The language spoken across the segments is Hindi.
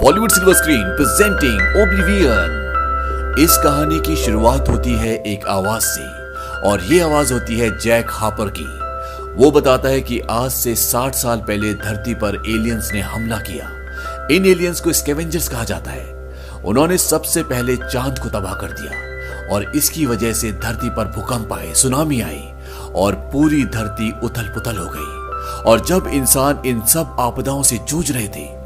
Bollywood silver screen presenting oblivion. इस कहानी की शुरुआत होती है एक आवाज से और ये आवाज होती है जैक हार्पर की। वो बताता है कि आज से 60 साल पहले धरती पर एलियंस ने हमला किया। इन एलियंस को स्कैवेंजर्स कहा जाता है। उन्होंने सबसे पहले चांद को तबाह कर दिया और इसकी वजह से धरती पर भूकंप आए, सुनामी आई और पूरी धरती उथल पुथल हो गई। और जब इंसान इन सब आपदाओं से जूझ रहे थे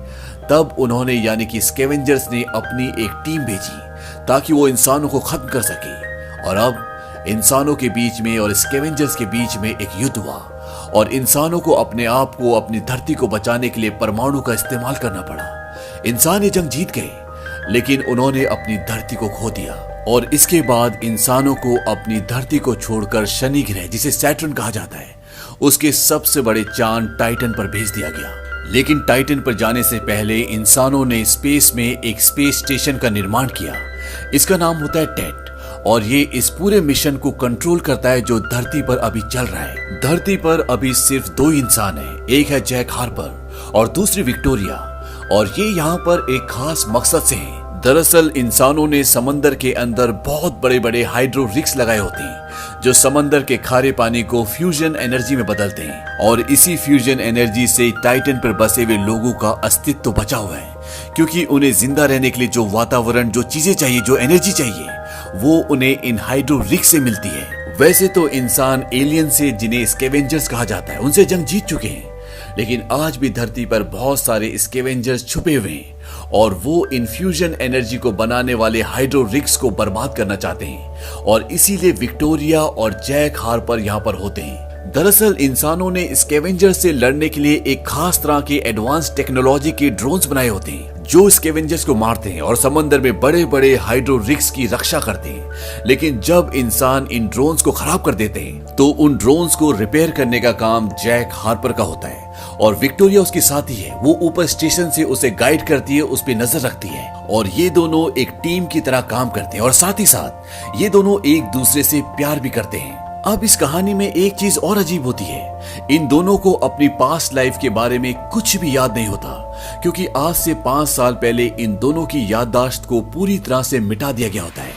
तब उन्होंने यानी कि स्कैवेंजर्स ने अपनी एक टीम भेजी ताकि वो इंसानों को खत्म कर सके। और अब इंसानों के बीच में और स्कैवेंजर्स के बीच में एक युद्ध हुआ और इंसानों को अपने आप को, अपनी धरती को बचाने के लिए परमाणु का इस्तेमाल करना पड़ा। इंसान ये जंग जीत गए लेकिन उन्होंने अपनी धरती को खो दिया और इसके बाद इंसानों को अपनी धरती को छोड़कर शनि ग्रह, जिसे सैटर्न कहा जाता है, उसके सबसे बड़े चांद टाइटन पर भेज दिया गया। लेकिन टाइटन पर जाने से पहले इंसानों ने स्पेस में एक स्पेस स्टेशन का निर्माण किया। इसका नाम होता है टेट और ये इस पूरे मिशन को कंट्रोल करता है जो धरती पर अभी चल रहा है। धरती पर अभी सिर्फ 2 इंसान हैं, एक है जैक हार्पर और दूसरी विक्टोरिया, और ये यहाँ पर एक खास मकसद से हैं। दरअसल इंसानों ने समंदर के अंदर बहुत बड़े बड़े हाइड्रो रिग्स लगाए होते हैं जो समंदर के खारे पानी को फ्यूजन एनर्जी में बदलते हैं और इसी फ्यूजन एनर्जी से टाइटन पर बसे हुए लोगों का अस्तित्व बचा हुआ है, क्योंकि उन्हें जिंदा रहने के लिए जो वातावरण, जो चीजें चाहिए, जो एनर्जी चाहिए, वो उन्हें इन हाइड्रो रिग्स से मिलती है। वैसे तो इंसान एलियन से, जिन्हें स्कैवेंजर्स कहा जाता है, उनसे जंग जीत चुके हैं, लेकिन आज भी धरती पर बहुत सारे स्कैवेंजर्स छुपे हुए हैं और वो इन्फ्यूजन एनर्जी को बनाने वाले हाइड्रो रिग्स को बर्बाद करना चाहते हैं और इसीलिए विक्टोरिया और जैक हार्पर यहाँ पर होते हैं। दरअसल इंसानों ने स्कैवेंजर्स से लड़ने के लिए एक खास तरह के एडवांस टेक्नोलॉजी के ड्रोन्स बनाए होते हैं जो स्कैवेंजर्स को मारते हैं और समंदर में बड़े बड़े हाइड्रो रिग्स की रक्षा करते हैं। लेकिन जब इंसान इन ड्रोन्स को खराब कर देते हैं तो उन ड्रोन्स को रिपेयर करने का काम जैक हार्पर का होता है और विक्टोरिया उसकी साथी है। वो ऊपर स्टेशन से उसे गाइड करती है, उस पर नजर रखती है और ये दोनों एक टीम की तरह काम करते हैं और साथ ही साथ ये दोनों एक दूसरे से प्यार भी करते हैं। अब इस कहानी में एक चीज और अजीब होती है, इन दोनों को अपनी पास्ट लाइफ के बारे में कुछ भी याद नहीं होता, क्योंकि आज से 5 साल पहले इन दोनों की याददाश्त को पूरी तरह से मिटा दिया गया होता है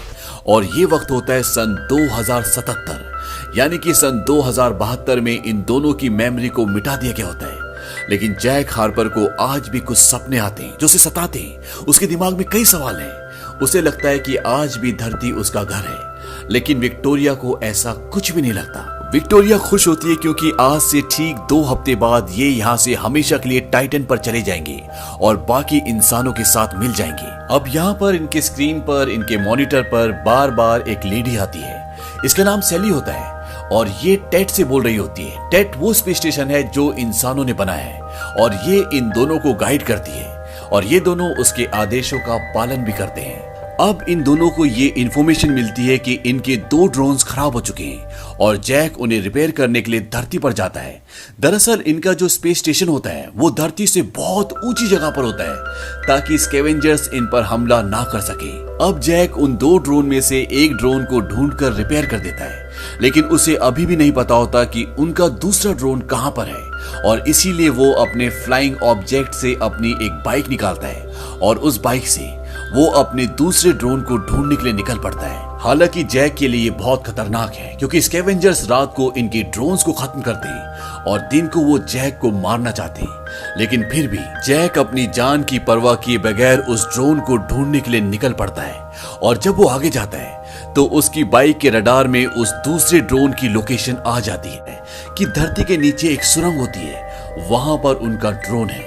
और ये वक्त होता है सन 2077, यानी कि सन 2072 में इन दोनों की मेमोरी को मिटा दिया गया होता है। लेकिन जैक हार्पर को आज भी कुछ सपने आते हैं जो उसे सताते हैं। उसके दिमाग में कई सवाल हैं। उसे लगता है कि आज भी धरती उसका घर है, लेकिन विक्टोरिया को ऐसा कुछ भी नहीं लगता। विक्टोरिया खुश होती है क्योंकि आज से ठीक 2 हफ्ते बाद ये यहाँ से हमेशा के लिए टाइटन पर चले जाएंगे और बाकी इंसानों के साथ मिल जाएंगे। अब यहाँ पर इनके स्क्रीन पर, इनके मॉनिटर पर बार बार एक लेडी आती है। इसका नाम सैली होता है और ये टेट से बोल रही होती है। टेट वो स्पेस स्टेशन है जो इंसानों ने बनाया है और ये इन दोनों को गाइड करती है और ये दोनों उसके आदेशों का पालन भी करते हैं। अब इन दोनों को ये इन्फॉर्मेशन मिलती है कि इनके 2 ड्रोन्स खराब हो चुके हैं और जैक उन्हें रिपेयर करने के लिए धरती पर जाता है। दरअसल इनका जो स्पेस स्टेशन होता है वो धरती से बहुत ऊंची जगह पर होता है ताकि स्कैवेंजर्स इन पर हमला ना कर सके। अब जैक उन 2 ड्रोन में से एक ड्रोन को ढूंढकर रिपेयर कर देता है, लेकिन उसे अभी भी नहीं पता होता कि उनका दूसरा ड्रोन कहां पर है और इसीलिए वो अपने फ्लाइंग ऑब्जेक्ट से अपनी एक बाइक निकालता है और उस बाइक से वो अपने दूसरे ड्रोन को ढूंढने के लिए निकल पड़ता है। हालांकि जैक के लिए बहुत खतरनाक है क्योंकि स्कैवेंजर्स रात को इनके ड्रोन्स को खत्म करते हैं और दिन को वो जैक को मारना चाहते हैं। लेकिन फिर भी जैक अपनी जान की परवाह किए बगैर उस ड्रोन को ढूंढने के लिए निकल पड़ता है और जब वो आगे जाता है तो उसकी बाइक के रडार में उस दूसरे ड्रोन की लोकेशन आ जाती है कि धरती के नीचे एक सुरंग होती है, वहां पर उनका ड्रोन है।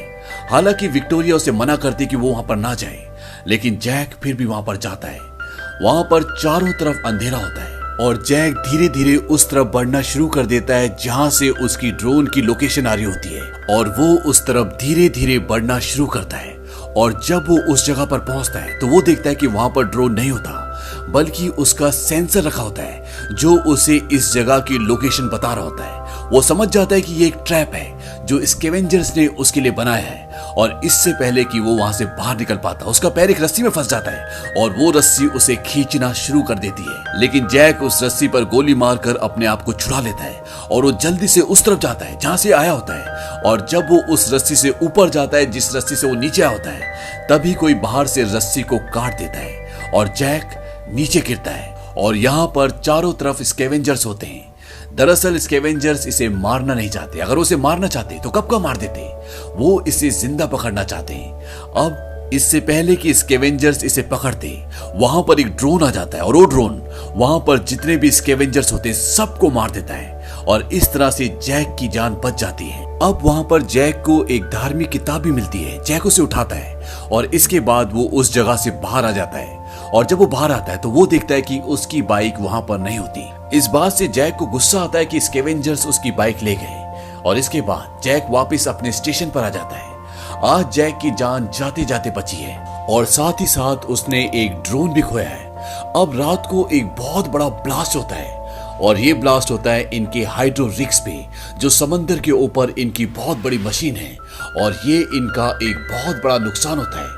हालांकि विक्टोरिया उसे मना करती कि वो वहां पर ना जाए, लेकिन जैक फिर भी वहां पर जाता है। वहां पर चारों तरफ अंधेरा होता है और जैक धीरे धीरे उस तरफ बढ़ना शुरू कर देता है जहां से उसकी ड्रोन की लोकेशन आ रही होती है और वो उस तरफ धीरे धीरे बढ़ना शुरू करता है। और जब वो उस जगह पर पहुंचता है तो वो देखता है कि वहां पर ड्रोन नहीं होता, बल्कि उसका सेंसर रखा होता है जो उसे इस जगह की लोकेशन बता रहा होता है। वो समझ जाता है कि ये एक ट्रैप है जो स्कैवेंजर्स ने उसके लिए बनाया है और इससे पहले कि वो वहां से बाहर निकल पाता, उसका पैर एक रस्सी में फंस जाता है और वो रस्सी उसे खींचना शुरू कर देती है। लेकिन जैक उस रस्सी पर गोली मारकर अपने आप को छुड़ा लेता है और वो जल्दी से उस तरफ जाता है जहां से आया होता है। और जब वो उस रस्सी से ऊपर जाता है जिस रस्सी से वो नीचे आया होता है, तभी कोई बाहर से रस्सी को काट देता है और जैक नीचे गिरता है। और यहाँ पर चारों तरफ स्कैवेंजर्स होते हैं। दरअसल स्कैवेंजर्स इसे मारना नहीं चाहते। अगर उसे मारना चाहते तो कब का मार देते। वो इसे जिंदा पकड़ना चाहते हैं। अब इससे पहले कि स्कैवेंजर्स इसे पकड़ते, वहां पर एक ड्रोन आ जाता है और वो ड्रोन वहां पर जितने भी स्कैवेंजर्स होते हैं सबको मार देता है और इस तरह से जैक की जान बच जाती है। अब वहां पर जैक को एक धार्मिक किताब भी मिलती है। जैक उसे उठाता है और इसके बाद वो उस जगह से बाहर आ जाता है। और जब वो बाहर आता है तो वो देखता है कि उसकी बाइक वहां पर नहीं होती। इस बात से जैक को गुस्सा आता है कि स्कैवेंजर्स उसकी बाइक ले गए और इसके बाद जैक वापस अपने स्टेशन पर आ जाता है। आज जैक की जान जाते जाते बची है और साथ ही साथ उसने एक ड्रोन भी खोया है। अब रात को एक बहुत बड़ा ब्लास्ट होता है और ये ब्लास्ट होता है इनके हाइड्रो रिग्स पे, जो समंदर के ऊपर इनकी बहुत बड़ी मशीन है और ये इनका एक बहुत बड़ा नुकसान होता है।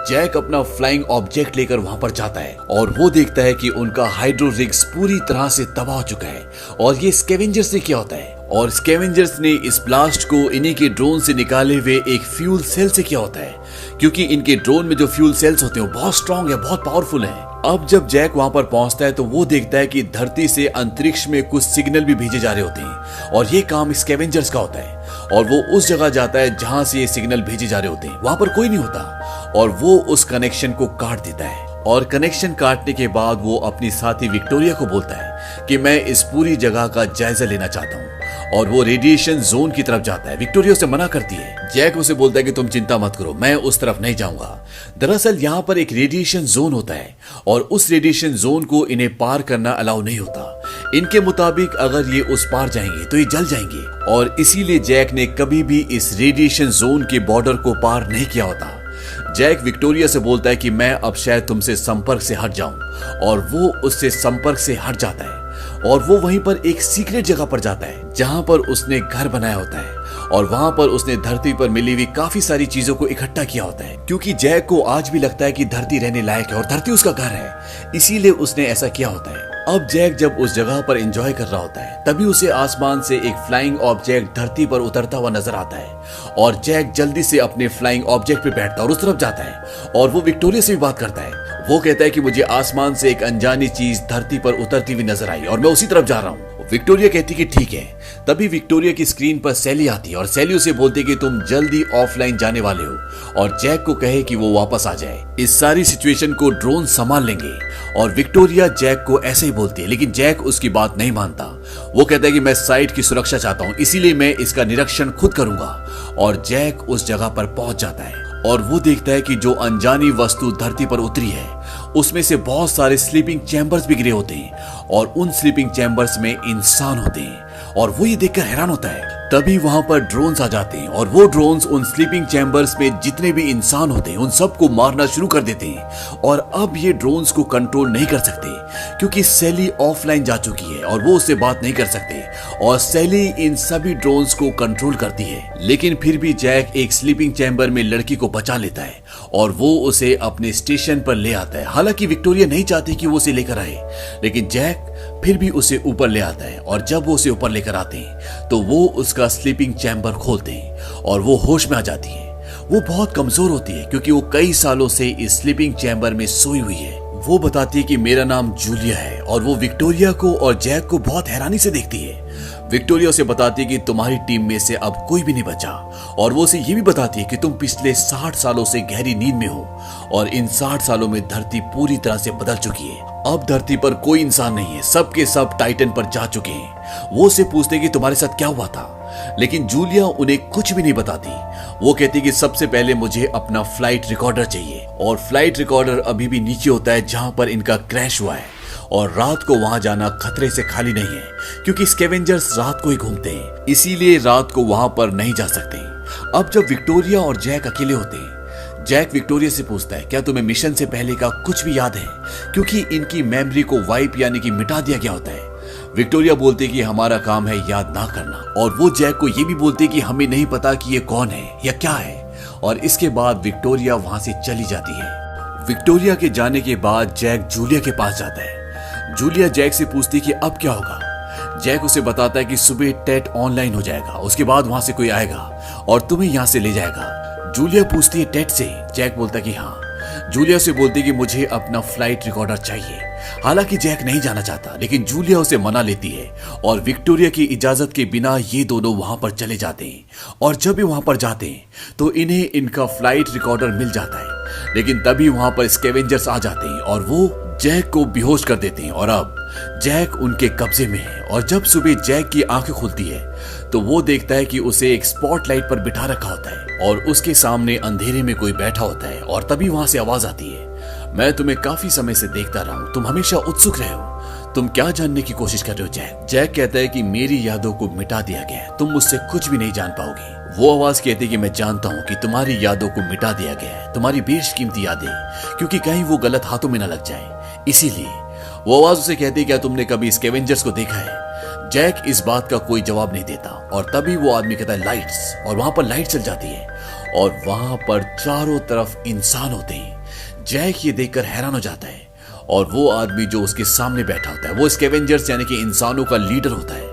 जैक अपना फ्लाइंग ऑब्जेक्ट लेकर वहां पर जाता है और वो देखता है कि उनका हाइड्रो रिग्स पूरी तरह से तबाह हो चुका है और ये स्कैवेंजर्स से क्या होता है। और स्कैवेंजर्स ने इस ब्लास्ट को इन्हीं के ड्रोन से निकाले हुए एक फ्यूल सेल से किया होता है, क्योंकि इनके ड्रोन में जो फ्यूल सेल्स होते हैं वो बहुत स्ट्रांग है, बहुत पावरफुल है। अब जब जैक वहां पर पहुंचता है तो वो देखता है कि धरती से अंतरिक्ष में कुछ सिग्नल भी भेजे जा रहे होते हैं और ये काम स्कैवेंजर्स का होता है। और वो उस जगह जाता है जहां से ये सिग्नल भेजे जा रहे होते हैं। वहां पर कोई नहीं होता और वो उस कनेक्शन को काट देता है। और कनेक्शन काटने के बाद वो अपनी साथी विक्टोरिया को बोलता है कि मैं इस पूरी जगह का जायजा लेना चाहता हूँ और वो रेडिएशन जोन की तरफ जाता है। विक्टोरिया उसे मना करती है। जैक उसे बोलता है कि तुम चिंता मत करो, मैं उस तरफ नहीं जाऊंगा। दरअसल यहाँ पर एक रेडिएशन जोन होता है और उस रेडिएशन जोन को इन्हें पार करना अलाउ नहीं होता। इनके मुताबिक अगर ये उस पार जाएंगे तो ये जल जाएंगे और इसीलिए जैक ने कभी भी इस रेडिएशन जोन के बॉर्डर को पार नहीं किया होता। जैक विक्टोरिया से बोलता है कि मैं अब शायद तुमसे संपर्क से हट जाऊं और वो उससे संपर्क से हट जाता है और वो वहीं पर एक सीक्रेट जगह पर जाता है जहां पर उसने घर बनाया होता है और वहां पर उसने धरती पर मिली हुई काफी सारी चीजों को इकट्ठा किया होता है, क्योंकि जैक को आज भी लगता है कि धरती रहने लायक है और धरती उसका घर है, इसीलिए उसने ऐसा किया होता है। अब जैक जब उस जगह पर एंजॉय कर रहा होता है तभी उसे आसमान से एक फ्लाइंग ऑब्जेक्ट धरती पर उतरता हुआ नजर आता है और जैक जल्दी से अपने फ्लाइंग ऑब्जेक्ट पे बैठता है और उस तरफ जाता है और वो विक्टोरिया से भी बात करता है। वो कहता है कि मुझे आसमान से एक अनजानी चीज धरती पर उतरती हुई नजर आई और मैं उसी तरफ जा रहा हूँ। विक्टोरिया कहती कि ठीक है। तभी विक्टोरिया की स्क्रीन पर सैली आती है और सैली उसे बोलती कि तुम जल्दी ऑफलाइन जाने वाले हो और जैक को कहे कि वो वापस आ जाए। इस सारी सिचुएशन को ड्रोन संभाल लेंगे और विक्टोरिया जैक को ऐसे ही बोलती है, लेकिन जैक उसकी बात नहीं मानता। वो कहता है कि मैं साइट की सुरक्षा चाहता हूँ, इसीलिए मैं इसका निरीक्षण खुद करूंगा। और जैक उस जगह पर पहुंच जाता है और वो देखता है कि जो अनजानी वस्तु धरती पर उतरी है उसमें से बहुत सारे स्लीपिंग चैम्बर्स भी गिरे होते हैं और उन स्लीपिंग चैम्बर्स में इंसान होते हैं और वो ये देखकर हैरान होता है। तभी वहां पर ड्रोन्स आ जाते हैं और वो ड्रोन्स उन स्लीपिंग चैम्बर्स में जितने भी इंसान होते हैं उन सबको मारना शुरू कर देते हैं और अब ये ड्रोन्स को कंट्रोल नहीं कर सकते क्योंकि सैली ऑफलाइन जा चुकी है और वो उससे बात नहीं कर सकते और सैली इन सभी ड्रोन्स को कंट्रोल करती है। लेकिन फिर भी जैक एक स्लीपिंग चैम्बर में लड़की को बचा लेता है और वो उसे अपने स्टेशन पर ले आता है। हालांकि विक्टोरिया नहीं चाहती कि वो उसे लेकर आए, लेकिन जैक फिर भी उसे ऊपर ले आता है और जब वो उसे ऊपर लेकर आते हैं तो वो उसका स्लीपिंग चैम्बर खोलते हैं और वो होश में आ जाती है। वो बहुत कमजोर होती है क्योंकि वो कई सालों से इस स्लीपिंग चैम्बर में सोई हुई है। वो बताती है कि मेरा नाम जूलिया है और वो विक्टोरिया को और जैक को बहुत हैरानी से देखती है। विक्टोरिया उसे बताती है कि तुम्हारी टीम में से अब कोई भी नहीं बचा और वो उसे ये भी बताती है कि तुम पिछले 60 सालों से गहरी नींद में हो और इन 60 सालों में धरती पूरी तरह से बदल चुकी है। अब धरती पर कोई इंसान नहीं है, सब के सब टाइटन पर जा चुके हैं। वो उसे पूछते हैं कि तुम्हारे साथ क्या हुआ था, लेकिन जूलिया उन्हें कुछ भी नहीं बताती। वो कहती कि सबसे पहले मुझे अपना फ्लाइट रिकॉर्डर चाहिए और फ्लाइट रिकॉर्डर अभी भी नीचे होता है जहां पर इनका क्रैश हुआ है और रात को वहां जाना खतरे से खाली नहीं है क्योंकि स्कैवेंजर्स रात को ही घूमते हैं, इसीलिए रात को वहां पर नहीं जा सकते। अब जब विक्टोरिया और जैक अकेले होते हैं, जैक विक्टोरिया से पूछता है क्या तुम्हें मिशन से पहले का कुछ भी याद है, क्योंकि इनकी मेमोरी को वाइप यानी कि मिटा दिया गया होता है। विक्टोरिया बोलती है कि हमारा काम है याद ना करना और वो जैक को ये भी बोलती है कि हमें नहीं पता कि ये कौन है या क्या है और इसके बाद विक्टोरिया वहां से चली जाती है। विक्टोरिया के जाने के बाद जैक जूलिया के पास जाता है। जूलिया जैक से पूछती है कि अब क्या होगा। जैक उसे बताता है कि सुबह टेट ऑनलाइन हो जाएगा, उसके बाद वहां से कोई आएगा और तुम्हें यहां से ले जाएगा। जूलिया पूछती है टेट से। जैक बोलता है कि हाँ। जूलिया से बोलती है कि मुझे अपना फ्लाइट रिकॉर्डर चाहिए। हालांकि जैक नहीं जाना चाहता, लेकिन जूलिया उसे मना लेती है और विक्टोरिया की इजाजत के बिना ये दोनों वहां पर चले जाते हैं। और जब भी वहां पर जाते हैं तो इन्हें इनका फ्लाइट रिकॉर्डर मिल जाता है, लेकिन तभी वहां पर स्कैवेंजर्स आ जाते हैं और वो जैक को बेहोश कर देते हैं और अब जैक उनके कब्जे में है। और जब सुबह जैक की आंखें खुलती है तो वो देखता है कि उसे एक स्पॉटलाइट पर बिठा रखा होता है और उसके सामने अंधेरे में कोई बैठा होता है। और तभी वहां से आवाज आती है, मैं तुम्हें काफी समय से देखता रहा हूं, तुम हमेशा उत्सुक रहे हो, तुम क्या जानने की कोशिश कर रहे हो जैक। जैक कहता है कि मेरी यादों को मिटा दिया गया है, तुम मुझसे कुछ भी नहीं जान पाओगे। वो आवाज कहती है कि मैं जानता हूं कि तुम्हारी यादों को मिटा दिया गया है, तुम्हारी बेशकीमती यादें, क्योंकि कहीं वो गलत हाथों में न लग जाए, इसीलिए। वो आवाज उसे कहती है क्या तुमने कभी स्कैवेंजर्स को देखा है। जैक इस बात का कोई जवाब नहीं देता और तभी वो आदमी कहता है लाइट्स, और वहां पर लाइट चल जाती है और वहां पर चारों तरफ इंसान होते हैं। जैक ये देखकर हैरान हो जाता है और वो आदमी जो उसके सामने बैठा होता है वो स्कैवेंजर्स यानी कि इंसानों का लीडर होता है।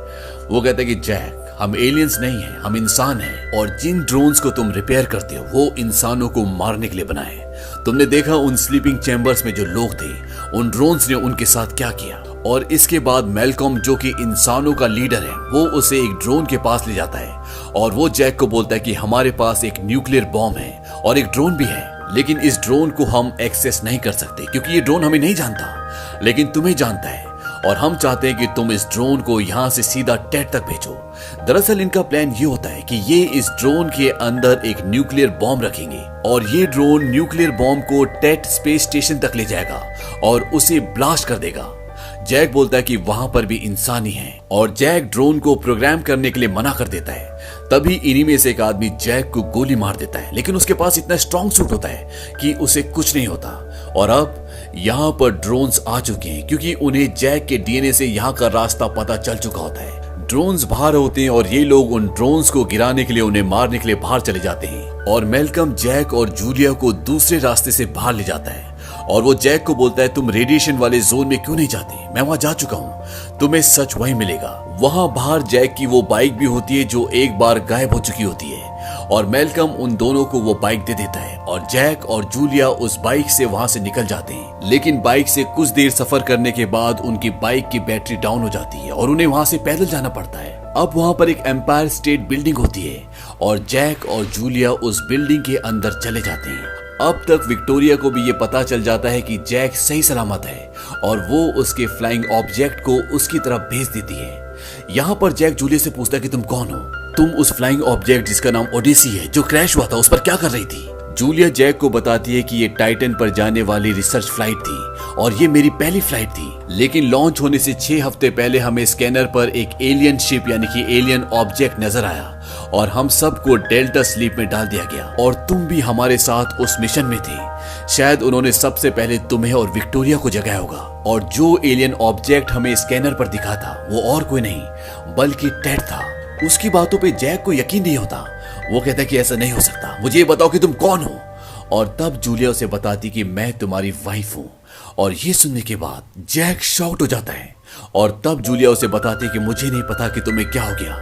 वो कहता है कि जैक, हम एलियंस नहीं हैं, हम इंसान हैं और जिन ड्रोन्स को तुम रिपेयर करते हो वो इंसानों को मारने के लिए बनाए। तुमने देखा उन स्लीपिंग चैम्बर्स में जो लोग थे, उन ड्रोन्स ने उनके साथ क्या किया। और इसके बाद मैल्कॉम जो कि इंसानों का लीडर है वो उसे एक ड्रोन के पास ले जाता है और वो जैक को बोलता है कि हमारे पास एक न्यूक्लियर बॉम्ब है और एक ड्रोन भी है, लेकिन इस ड्रोन को हम एक्सेस नहीं कर सकते क्योंकि ये ड्रोन हमें नहीं जानता, लेकिन तुम्हें जानता है और हम चाहते हैं कि तुम इस ड्रोन को यहां से सीधा टेट तक भेजो। दरअसल इनका प्लान ये होता है कि ये इस ड्रोन के अंदर एक न्यूक्लियर बॉम्ब रखेंगे और ये ड्रोन न्यूक्लियर बॉम्ब को टेट स्पेस स्टेशन तक ले जाएगा और उसे ब्लास्ट कर देगा। जैक बोलता है कि वहां पर भी इंसान ही हैं और जैक ड्रोन को प्रोग्राम करने के लिए मना कर देता है। तभी इन्हीं में से एक आदमी जैक को गोली मार देता है, लेकिन उसके पास इतना स्ट्रॉन्ग सूट होता है कि उसे कुछ नहीं होता। और अब यहाँ पर ड्रोन्स आ चुके हैं क्योंकि उन्हें जैक के डीएनए से यहाँ का रास्ता पता चल चुका होता है। ड्रोन्स बाहर होते हैं और ये लोग उन ड्रोन्स को गिराने के लिए, उन्हें मारने के लिए बाहर चले जाते हैं और मैल्कम जैक और जूलिया को दूसरे रास्ते से बाहर ले जाता है और वो जैक को बोलता है तुम रेडिएशन वाले जोन में क्यों नहीं जाते, मैं वहां जा चुका हूं, तुम्हें सच वहीं मिलेगा। वहां बाहर जैक की वो बाइक भी होती है जो एक बार गायब हो चुकी होती है और मैल्कम उन दोनों को वो बाइक दे देता है और जैक और जूलिया उस बाइक से वहां से निकल जाते हैं। लेकिन बाइक से कुछ देर सफर करने के बाद उनकी बाइक की बैटरी डाउन हो जाती है और उन्हें वहां से पैदल जाना पड़ता है। अब वहां पर एक एम्पायर स्टेट बिल्डिंग होती है और जैक और जूलिया उस बिल्डिंग के अंदर चले जाते हैं। अब तक विक्टोरिया को भी ये पता चल जाता है कि जैक सही सलामत है और वो उसके फ्लाइंग ऑब्जेक्ट को उसकी तरफ भेज देती है। यहाँ पर जैक जूलिया से पूछता है कि तुम कौन हो, तुम उस फ्लाइंग ऑब्जेक्ट जिसका नाम ओडेसी है जो क्रैश हुआ था उस पर क्या कर रही थी। जूलिया जैक को बताती है कि ये टाइटन पर जाने वाली रिसर्च फ्लाइट थी और ये मेरी पहली फ्लाइट थी, लेकिन लॉन्च होने से 6 हफ्ते पहले हमें स्कैनर पर एक एलियन शिप यानी कि एलियन ऑब्जेक्ट नजर आया और हम सबको डेल्टा स्लीप में डाल दिया गया और तुम भी हमारे साथ उस मिशन में थे। शायद उन्होंने सबसे पहले तुम्हें और विक्टोरिया को जगाया होगा और जो एलियन ऑब्जेक्ट हमें स्कैनर पर दिखा था वो और कोई नहीं बल्कि टेट था। उसकी बातों पे जैक को यकीन नहीं होता। वो कहता है कि ऐसा नहीं हो सकता, मुझे ये बताओ कि तुम कौन हो। और तब जूलिया उसे बताती कि मैं तुम्हारी वाइफ हूं और ये सुनने के बाद जैक शॉक्ड हो जाता है और तब जूलिया उसे बताती कि मुझे नहीं पता कि तुम्हें क्या हो गया,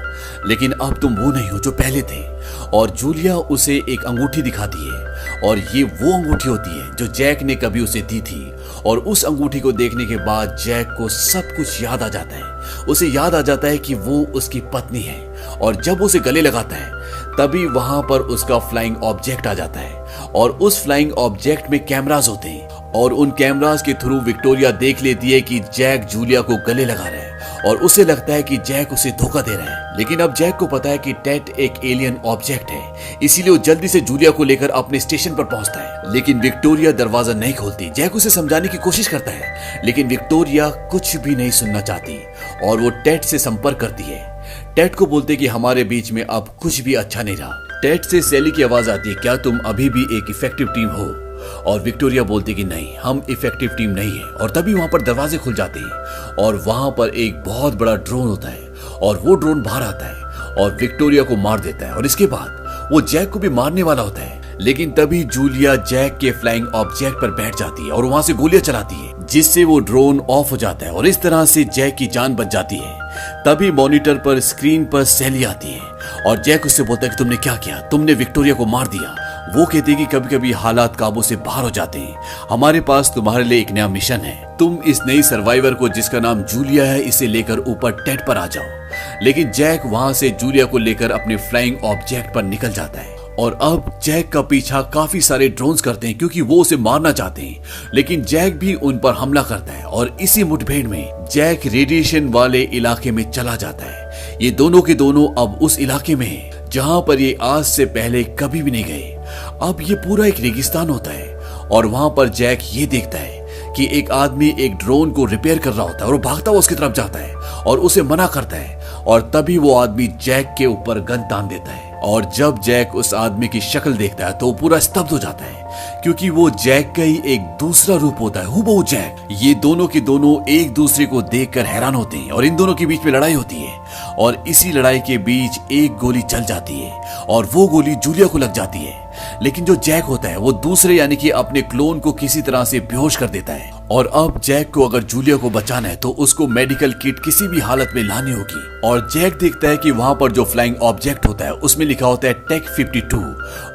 लेकिन अब तुम वो नहीं हो जो पहले थे। और जूलिया उसे एक अंगूठी दिखाती है और ये वो अंगूठी होती है जो जैक ने कभी उसे दी थी और उस अंगूठी को देखने के बाद जैक को सब कुछ याद आ जाता है। उसे याद आ जाता है कि वो उसकी पत्नी है और जब उसे गले लगाता है तभी वहां पर उसका फ्लाइंग ऑब्जेक्ट आ जाता है और उस फ्लाइंग ऑब्जेक्ट में कैमरास होते हैं और उन कैमरास के थ्रू विक्टोरिया देख लेती है कि जैक जूलिया को गले लगा रहा है और उसे लगता है कि जैक उसे धोखा दे रहा है। लेकिन अब जैक को पता है कि टेट एक एलियन ऑब्जेक्ट है, इसीलिए वो जल्दी से जूलिया को लेकर अपने स्टेशन पर पहुंचता है। लेकिन विक्टोरिया दरवाजा नहीं खोलती। जैक उसे समझाने की कोशिश करता है लेकिन विक्टोरिया कुछ भी नहीं सुनना चाहती और वो टेट से संपर्क करती है। टेट को बोलते कि हमारे बीच में अब कुछ भी अच्छा नहीं रहा। टेट से सैली की आवाज आती है, क्या तुम अभी भी एक इफेक्टिव टीम हो? और विक्टोरिया बोलती कि नहीं, हम इफेक्टिव टीम नहीं है। और तभी वहां पर दरवाजे खुल जाते हैं और वहां पर एक बहुत बड़ा ड्रोन होता है और वो ड्रोन बाहर आता है और विक्टोरिया को मार देता है और इसके बाद वो जैक को भी मारने वाला होता है। लेकिन तभी जूलिया जैक के फ्लाइंग ऑब्जेक्ट पर बैठ जाती है और वहां से गोलियां चलाती है, जिससे वो ड्रोन ऑफ हो जाता है और इस तरह से जैक की जान बच जाती है। तभी मॉनिटर पर स्क्रीन पर सैली आती है और जैक उससे बोलता है कि तुमने क्या किया, तुमने विक्टोरिया को मार दिया। वो कहती है कि कभी कभी हालात काबू से बाहर हो जाते हैं, हमारे पास तुम्हारे लिए एक नया मिशन है, तुम इस नई सर्वाइवर को जिसका नाम जूलिया है इसे लेकर ऊपर टेट पर आ जाओ। लेकिन जैक वहां से जूलिया को लेकर अपने फ्लाइंग ऑब्जेक्ट पर निकल जाता है और अब जैक का पीछा काफी सारे ड्रोन्स करते हैं क्योंकि वो उसे मारना चाहते हैं, लेकिन जैक भी उन पर हमला करता है और इसी मुठभेड़ में जैक रेडिएशन वाले इलाके में चला जाता है। ये दोनों के दोनों अब उस इलाके में हैं जहां पर ये आज से पहले कभी भी नहीं गए। अब ये पूरा एक रेगिस्तान होता है और वहां पर जैक ये देखता है कि एक आदमी एक ड्रोन को रिपेयर कर रहा होता है और वो भागता हुआ उसकी तरफ जाता है और उसे मना करता है और तभी वो आदमी जैक के ऊपर गन तान देता है। और जब जैक उस आदमी की शक्ल देखता है तो वो पूरा स्तब्ध हो जाता है क्योंकि वो जैक का ही एक दूसरा रूप होता है, हुबहू जैक। ये दोनों के दोनों एक दूसरे को देखकर हैरान होते हैं और इन दोनों के बीच में लड़ाई होती है और इसी लड़ाई के बीच एक गोली चल जाती है और वो गोली जूलिया को लग जाती है। लेकिन जो जैक होता है वो दूसरे यानी कि अपने क्लोन को किसी तरह से बेहोश कर देता है और अब जैक को अगर जूलिया को बचाना है तो उसको मेडिकल किट किसी भी हालत में लानी होगी। और जैक देखता है कि वहां पर जो फ्लाइंग ऑब्जेक्ट होता है उसमें लिखा होता है टेक 52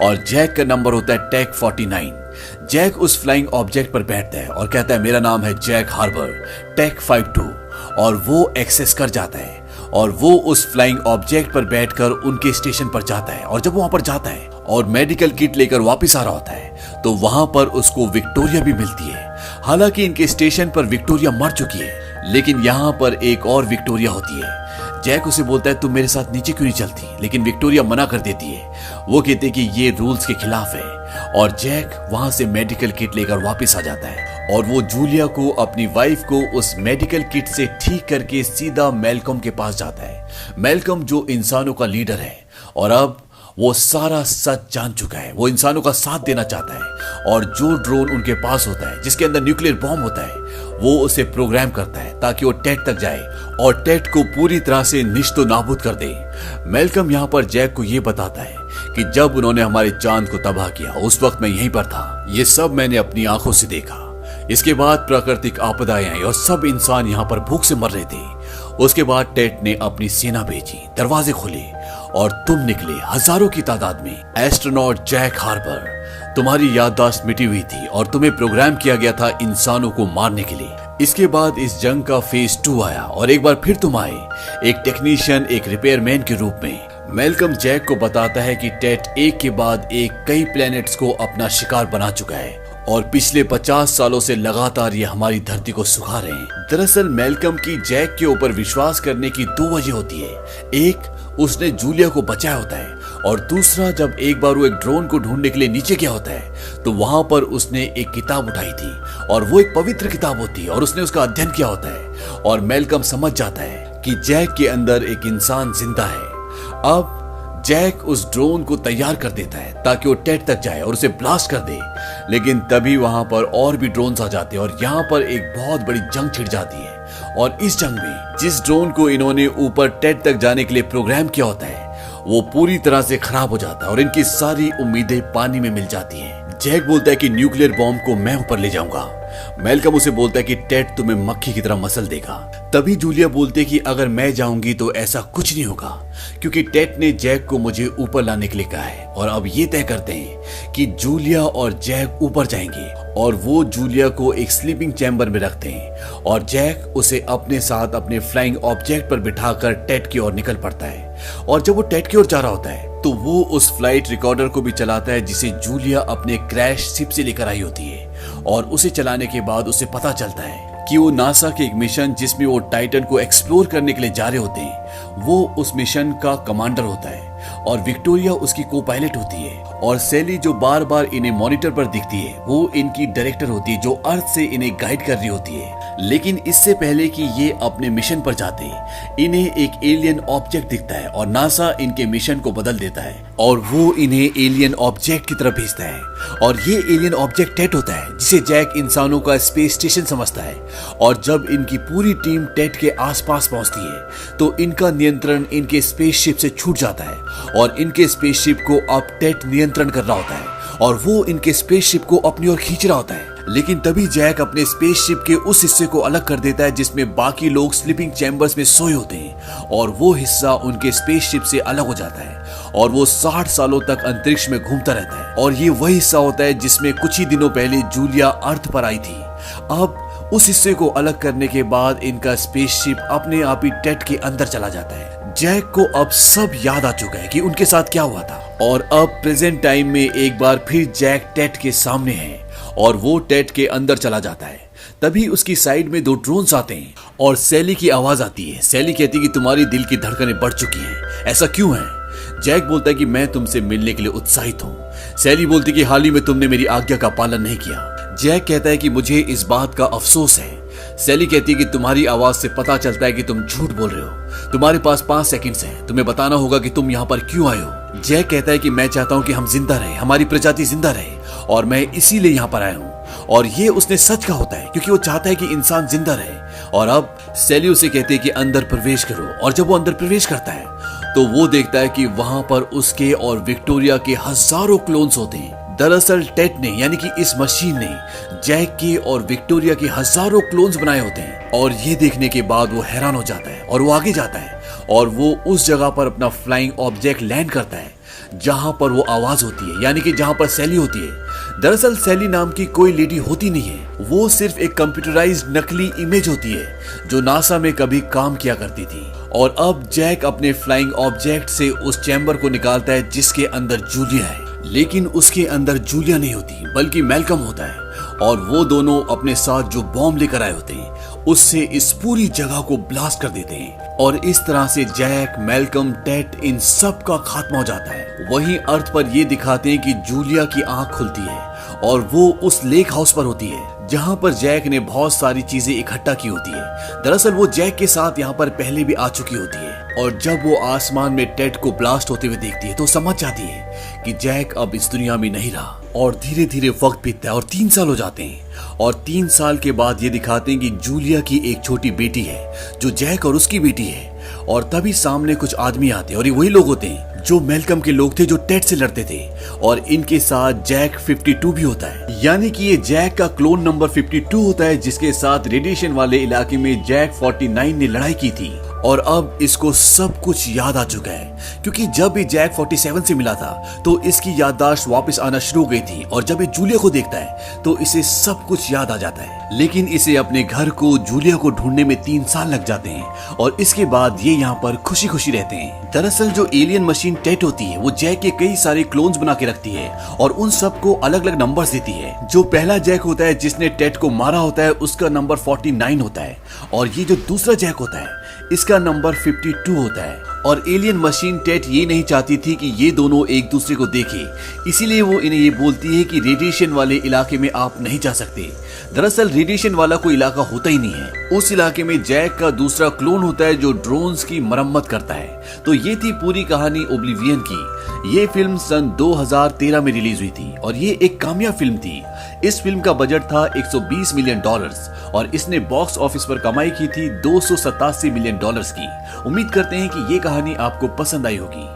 और जैक का नंबर होता है टेक 49। जैक उस फ्लाइंग ऑब्जेक्ट पर बैठता है और कहता है मेरा नाम है जैक हार्बर, टेक 52, और वो एक्सेस कर जाता है और वो उस फ्लाइंग ऑब्जेक्ट पर बैठकर उनके स्टेशन पर जाता है। और जब वहां पर जाता है और मेडिकल किट लेकर वापस आ रहा होता है तो वहां पर उसको विक्टोरिया भी मिलती है। हालांकि इनके स्टेशन पर विक्टोरिया मर चुकी है, लेकिन यहाँ पर एक और विक्टोरिया होती है। जैक उसे बोलता है तुम मेरे साथ नीचे क्यों नहीं चलती, लेकिन विक्टोरिया मना कर देती है। वो कहते हैं कि ये रूल्स के खिलाफ है और जैक वहां से मेडिकल किट लेकर वापस आ जाता है और वो जूलिया को, अपनी वाइफ को, उस मेडिकल किट से ठीक करके सीधा मैल्कम के पास जाता है। मैल्कम जो इंसानों का लीडर है और अब वो सारा सच जान चुका है, वो इंसानों का साथ देना चाहता है और जो ड्रोन उनके पास होता है जिसके अंदर न्यूक्लियर बॉम्ब होता है वो उसे प्रोग्राम करता है ताकि वो टेट तक जाए और टेट को पूरी तरह से निश्तो नाबूद कर दे। मैल्कम यहाँ पर जैक को ये बताता है कि जब उन्होंने हमारे चांद को तबाह किया उस वक्त मैं यहीं पर था, ये सब मैंने अपनी आंखों से देखा। इसके बाद प्राकृतिक आपदाएं आई और सब इंसान यहाँ पर भूख से मर रहे थे। उसके बाद टेट ने अपनी सेना भेजी, दरवाजे खोले और तुम निकले हजारों की तादाद में। एस्ट्रोनॉट जैक हार्बर, तुम्हारी याददाश्त मिटी हुई थी और तुम्हें प्रोग्राम किया गया था इंसानों को मारने के लिए। इसके बाद इस जंग का फेज 2 आया और एक बार फिर तुम आए, एक टेक्नीशियन, एक रिपेयरमैन के रूप में। मैल्कम जैक को बताता है कि टेट एक के बाद एक कई प्लैनेट्स को अपना शिकार बना चुका है और पिछले 50 सालों से लगातार ये हमारी धरती को सुखा रहे हैं। दरअसल मैल्कम की जैक के ऊपर विश्वास करने की 2 वजह होती है। एक, उसने जूलिया को बचाया होता है और दूसरा, जब एक बार वो एक ड्रोन को ढूंढने के लिए नीचे गया होता है तो वहां पर उसने एक किताब उठाई थी और वो एक पवित्र किताब होती है और उसने उसका अध्ययन किया होता है और मैल्कम समझ जाता है कि जैक के अंदर एक इंसान जिंदा है। अब जैक उस ड्रोन को तैयार कर देता है ताकि वो टेट तक जाए और उसे ब्लास्ट कर दे, लेकिन तभी वहां पर और भी ड्रोन्स आ जाते हैं और यहाँ पर एक बहुत बड़ी जंग छिड़ जाती है। और इस जंग में जिस ड्रोन को इन्होंने ऊपर टेट तक जाने के लिए प्रोग्राम किया होता है वो पूरी तरह से खराब हो जाता है और इनकी सारी उम्मीदें पानी में मिल जाती हैं। जैक बोलता है कि न्यूक्लियर बॉम्ब को मैं ऊपर ले जाऊंगा। मैल्कम उसे बोलता है कि टेट तुम्हें मक्खी की तरह मसल देगा। तभी जूलिया बोलती है कि अगर मैं जाऊंगी तो ऐसा कुछ नहीं होगा क्योंकि टेट ने जैक को मुझे ऊपर लाने के लिए कहा है। और अब ये तय करते हैं कि जूलिया और जैक ऊपर जाएंगे और वो जूलिया को एक स्लीपिंग चैम्बर में रखते हैं और जैक उसे अपने साथ अपने फ्लाइंग ऑब्जेक्ट पर बिठाकर टेट की ओर निकल पड़ता है। और जब वो टेट की ओर जा रहा होता है तो वो उस फ्लाइट रिकॉर्डर को भी चलाता है जिसे जूलिया अपने क्रैश शिप से लेकर आई होती है और उसे चलाने के बाद उसे पता चलता है कि वो नासा के एक मिशन जिसमें वो टाइटन को एक्सप्लोर करने के लिए जा रहे होते हैं वो उस मिशन का कमांडर होता है और विक्टोरिया उसकी को पायलट होती है और सैली जो बार बार इन्हें मॉनिटर पर दिखती है वो इनकी डायरेक्टर होती है जो अर्थ से इन्हें गाइड कर रही होती है। लेकिन इससे पहले कि ये अपने मिशन पर जाते इन्हें एक एलियन ऑब्जेक्ट दिखता है और नासा इनके मिशन को बदल देता है और वो इन्हें एलियन ऑब्जेक्ट की तरफ भेजता है और ये एलियन ऑब्जेक्ट टेट होता है जिसे जैक इंसानों का स्पेस स्टेशन समझता है। और जब इनकी पूरी टीम टेट के आसपास पहुंचती है तो इनका नियंत्रण इनके स्पेसशिप से छूट जाता है और इनके स्पेसशिप को अब टेट नियंत्रण कर रहा होता है और वो इनके स्पेसशिप को अपनी ओर खींच रहा होता है। लेकिन तभी जैक अपने स्पेसशिप के उस हिस्से को अलग कर देता है जिसमें बाकी लोग स्लीपिंग चैम्बर्स में सोए होते हैं, और वो हिस्सा उनके स्पेसशिप से अलग हो जाता है और वो 60 सालों तक अंतरिक्ष में घूमता रहता है। और ये वही हिस्सा होता है जिसमें कुछ ही दिनों पहले जूलिया अर्थ पर आई थी। अब उस हिस्से को अलग करने के बाद इनका स्पेसशिप अपने आप ही टेट के अंदर चला जाता है। जैक को अब सब याद आ चुका है कि उनके साथ क्या हुआ था, और अब प्रेजेंट टाइम में एक बार फिर जैक टेट के सामने है और वो टेट के अंदर चला जाता है। तभी उसकी साइड में 2 ड्रोन्स आते हैं और सैली की आवाज आती है। सैली कहती है कि तुम्हारी दिल की धड़कनें बढ़ चुकी हैं, ऐसा क्यों है? जैक बोलता है कि मैं तुमसे मिलने के लिए उत्साहित हूँ। सैली बोलती है कि हाल ही में तुमने मेरी आज्ञा का पालन नहीं किया। जैक कहता है कि मुझे इस बात का अफसोस है। सैली कहती है कि तुम्हारी आवाज से पता चलता है कि तुम झूठ बोल रहे हो। तुम्हारे पास 5 सेकंड्स हैं, तुम्हें बताना होगा कि तुम यहाँ पर क्यों आए हो। जैक कहता है कि मैं चाहता हूँ कि हम जिंदा रहे, हमारी प्रजाति जिंदा रहे, और मैं इसीलिए यहाँ पर आया हूँ। और ये उसने सच कहा होता है क्योंकि वो चाहता है कि इंसान जिंदा रहे। और अब सैली उसे कहती है कि अंदर प्रवेश करो, और जब वो अंदर प्रवेश करता है तो वो देखता है कि वहां पर उसके और विक्टोरिया के हजारों क्लोन्स होते हैं। दरअसल टेट ने, यानी कि इस मशीन ने, जैक के और विक्टोरिया के हजारों क्लोन्स बनाए होते हैं। और ये देखने के बाद वो हैरान हो जाता है और वो आगे जाता है और वो उस जगह पर अपना फ्लाइंग ऑब्जेक्ट लैंड करता है जहां पर वो आवाज होती है, यानी कि जहां पर सैली होती है। दरअसल सैली नाम की कोई लेडी होती नहीं है, वो सिर्फ एक कंप्यूटराइज्ड नकली इमेज होती है जो नासा में कभी काम किया करती थी। और अब जैक अपने फ्लाइंग ऑब्जेक्ट से उस चैम्बर को निकालता है जिसके अंदर जूलिया है। लेकिन उसके अंदर जूलिया नहीं होती बल्कि मैल्कम होता है, और वो दोनों अपने साथ जो बॉम्ब लेकर आए होते हैं उससे इस पूरी जगह को ब्लास्ट कर देते हैं। और इस तरह से जैक, मैल्कम, टेट, इन सब का खात्मा हो जाता है। वहीं अर्थ पर ये दिखाते हैं कि जूलिया की आंख खुलती है और वो उस लेक हाउस पर होती है जहां पर जैक ने बहुत सारी चीजें इकट्ठा की होती है। दरअसल वो जैक के साथ यहाँ पर पहले भी आ चुकी होती है, और जब वो आसमान में टेट को ब्लास्ट होते हुए देखती है तो समझ जाती है कि जैक अब इस दुनिया में नहीं रहा। और धीरे धीरे वक्त बीतता है और 3 साल हो जाते हैं, और 3 साल के बाद ये दिखाते हैं कि जूलिया की एक छोटी बेटी है जो जैक और उसकी बेटी है। और तभी सामने कुछ आदमी आते हैं, और ये वही लोग होते हैं जो मैल्कम के लोग थे जो टेट से लड़ते थे। और इनके साथ जैक 52 भी होता है, यानी कि ये जैक का क्लोन नंबर 52 होता है जिसके साथ रेडिएशन वाले इलाके में जैक 49 ने लड़ाई की थी। और अब इसको सब कुछ याद आ चुका है क्योंकि जब भी जैक 47 से मिला था तो इसकी याददाश्त वापस आना शुरू हो गई थी, और जब ये जूलिया को देखता है तो इसे सब कुछ याद आ जाता है। लेकिन इसे अपने घर को, जूलिया को ढूंढने में 3 साल लग जाते हैं, और इसके बाद ये यहाँ पर खुशी खुशी रहते हैं। दरअसल जो एलियन मशीन टेट होती है वो जैक के कई सारे क्लोन्स बना के रखती है और उन सबको अलग अलग नंबर्स देती है। जो पहला जैक होता है जिसने टेट को मारा होता है उसका नंबर 49 होता है, और ये जो दूसरा जैक होता है इसका नंबर 52 होता है। और एलियन मशीन टेट ये नहीं चाहती थी कि ये दोनों एक दूसरे को देखें, इसीलिए वो इन्हें ये बोलती है कि रेडिएशन वाले इलाके में आप नहीं जा सकते। दरअसल रेडिएशन वाला कोई इलाका होता ही नहीं है, उस इलाके में जैक का दूसरा क्लोन होता है जो ड्रोन्स की मरम्मत करता है। तो ये थी पूरी कहानी ओब्लिवियन की। ये फिल्म सन 2013 में रिलीज हुई थी और ये एक कामयाब फिल्म थी। इस फिल्म का बजट था $120 मिलियन और इसने बॉक्स ऑफिस पर कमाई की थी $287 मिलियन की। उम्मीद करते हैं कि ये कहानी आपको पसंद आई होगी।